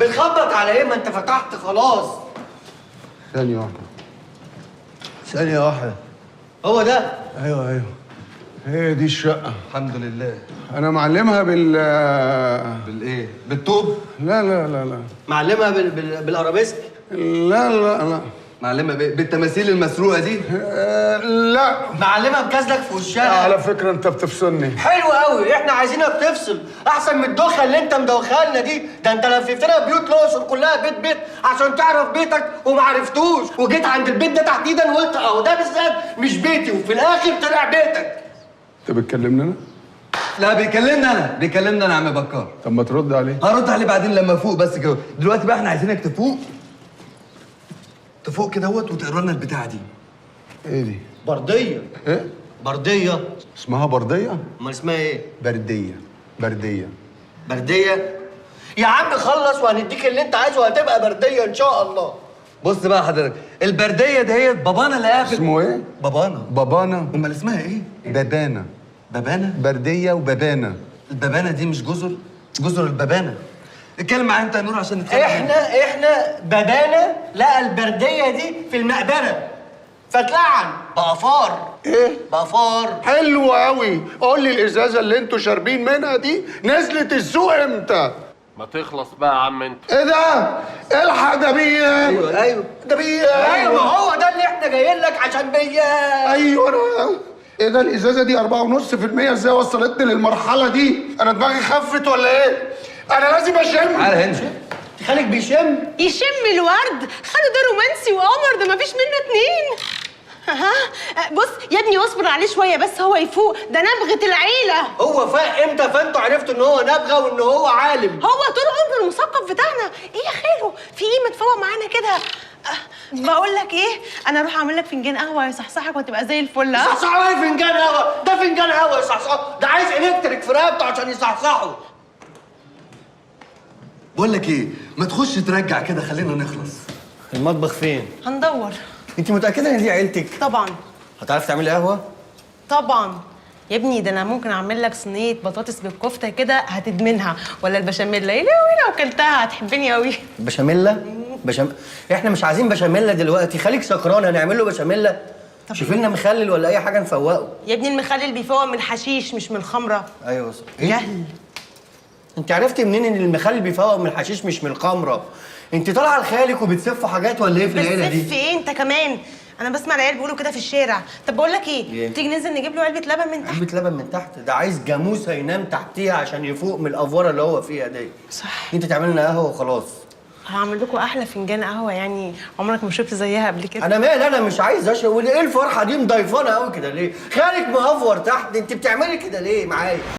بتخبط على ايه؟ ما انت فتحت خلاص. ثانية واحدة. ثانية واحدة. هو ده؟ ايوه هي دي الشقة. الحمد لله. أنا معلمها بالايه؟ بالطوب؟ لا معلمها بالارابيسك؟ لا معلمها بالتماثيل المسروقة دي؟ لا. معلمها بكازلك في وشها. على فكرة أنت بتفصلني. حلو قوي، احنا عايزينك تفصل احسن من الدوخه اللي انت مدوخالنا دي. ده انت لففتنا بيوت الاقصر كلها بيت عشان تعرف بيتك وما عرفتوش، وجيت عند البيت ده تحديدا وقلت اهو ده بالذات مش بيتي، وفي الاخر طلع بيتك. أنت بتكلمني أنا؟ لا بيكلمنا انا يا عم بكار. طب ما ترد عليه. هرد عليه بعدين لما افوق، بس كده دلوقتي بقى احنا عايزينك تفوق كده وتقرا لنا البتاعه دي. إيه دي؟ برديه. إيه؟ برديه. اسمها بردية؟ امال اسمها ايه؟ بردية. برديه. يا عم خلص وهنديك اللي انت عايزه وهتبقى برديه ان شاء الله. بص بقى حضرتك، البرديه دهيت بابانا اللي قافل. اسمه إيه؟ بابانا. امال اسمها ايه؟ بابانا. بردية وبابانا. البابانه دي مش جزر البابانه. اتكلم معايا انت يا نور عشان نتكلم. احنا بابانا لقى البرديه دي في المقبره فاتلعن بقى فار. إيه؟ بقى فار. حلو قوي. قول لي الإزازة اللي أنتوا شاربين منها دي نزلت السوق إمتى؟ ما تخلص بقى يا عم انت. إيه ده؟ الحق ده بيه. ايوه ده بيه. ايوه، ما هو ده اللي احنا جايين لك عشان بيه. ايوه انا. ايه ده الازازه دي 4.5%؟ ازاي وصلتني للمرحله دي؟ انا دماغي خفت ولا ايه؟ انا لازم اشم. تعالى هنا. خالك بيشم. يشم الورد؟ خالد ده رومانسي وقمر، ده مفيش منه اتنين. ها بص يا ابني اصبر عليه شويه بس هو يفوق، ده نبغه العيله. هو فاق امتى فانتوا عرفتوا ان هو نبغه وان هو عالم؟ هو طول عمره المثقف بتاعنا. ايه يا خالو في ايه؟ متفوق معانا كده. بقول لك ايه، انا اروح اعمل لك فنجان قهوه يصحصحك وتبقى زي الفل. يصحصحوا ايه فنجان قهوه؟ ده فنجان قهوه يصحصحه؟ ده عايز الكتريك في رقبته عشان يصحصحه. بقول لك ايه، ما تخش ترجع كده خلينا نخلص. المطبخ فين؟ هندور. انت متاكده ان دي عيلتك؟ طبعا. هتعرفي تعملي قهوه؟ طبعا يا ابني، ده انا ممكن اعمل لك صينيه بطاطس بالكفته كده هتدمنها، ولا البشاميل. ايه لو كلتها هتحبني قوي. بشاميلا؟ احنا مش عايزين بشاميلا دلوقتي، خليك سكران هنعمل له بشاميلا. شوف لنا مخلل ولا اي حاجه نفوقه. يا ابني المخلل بيفوق من الحشيش مش من الخمره. ايوه صح. جهل. انت عرفتي منين ان المخلل بيفوق من الحشيش مش من الخمره؟ انت طالعه لخالك وبتسف حاجات ولا ايه في العيله دي؟ بتسف ايه انت كمان؟ انا بسمع العيال بيقولوا كده في الشارع. طب بقول لك ايه؟ تيجي ننزل نجيب له علبه لبن من تحت. علبه لبن من تحت؟ ده عايز جاموسه ينام تحتيها عشان يفوق من الافوره اللي هو فيها دي. صح. انت تعمل لنا قهوه وخلاص. هعمل لكم احلى فنجان قهوه، يعني عمرك ما شربت زيها قبل كده. انا مال، انا مش عايز اشرب. ايه الفرحه دي مضيفانه قوي كده ليه؟ خالك مقفور تحت، انت بتعملي كده ليه معايا؟